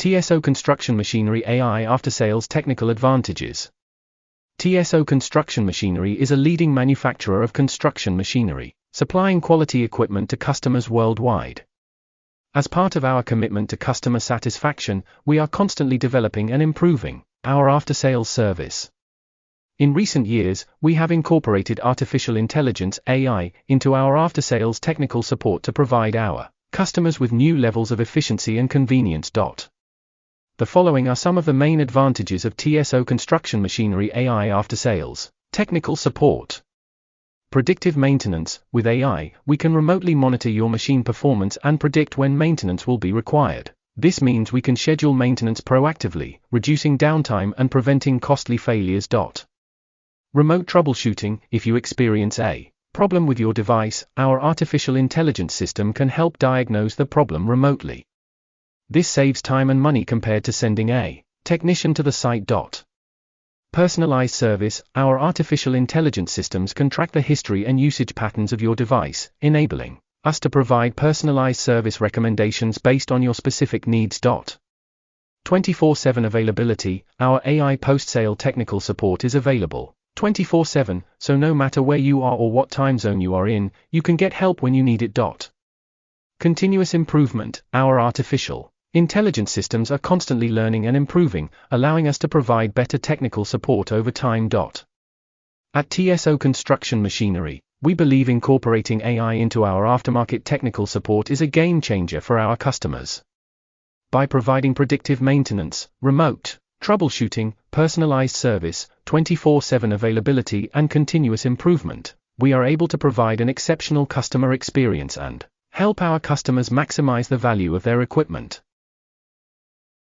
TSO Construction Machinery AI After-Sales Technical Advantages. TSO Construction Machinery is a leading manufacturer of construction machinery, supplying quality equipment to customers worldwide. As part of our commitment to customer satisfaction, we are constantly developing and improving our after-sales service. In recent years, we have incorporated artificial intelligence (AI) into our after-sales technical support to provide our customers with new levels of efficiency and convenience. The following are some of the main advantages of TSO Construction Machinery AI after-sales technical support. Predictive maintenance. With AI, we can remotely monitor your machine performance and predict when maintenance will be required. This means we can schedule maintenance proactively, reducing downtime and preventing costly failures. Remote troubleshooting. If you experience a problem with your device, our artificial intelligence system can help diagnose the problem remotely. This saves time and money compared to sending a technician to the site. Personalized service. Our artificial intelligence systems can track the history and usage patterns of your device, enabling us to provide personalized service recommendations based on your specific needs. 24/7 availability. Our AI post-sale technical support is available 24/7, so no matter where you are or what time zone you are in, you can get help when you need it. Continuous improvement. Our artificial intelligence systems are constantly learning and improving, allowing us to provide better technical support over time. At TSO Construction Machinery, we believe incorporating AI into our aftermarket technical support is a game changer for our customers. By providing predictive maintenance, remote troubleshooting, personalized service, 24/7 availability, and continuous improvement, we are able to provide an exceptional customer experience and help our customers maximize the value of their equipment.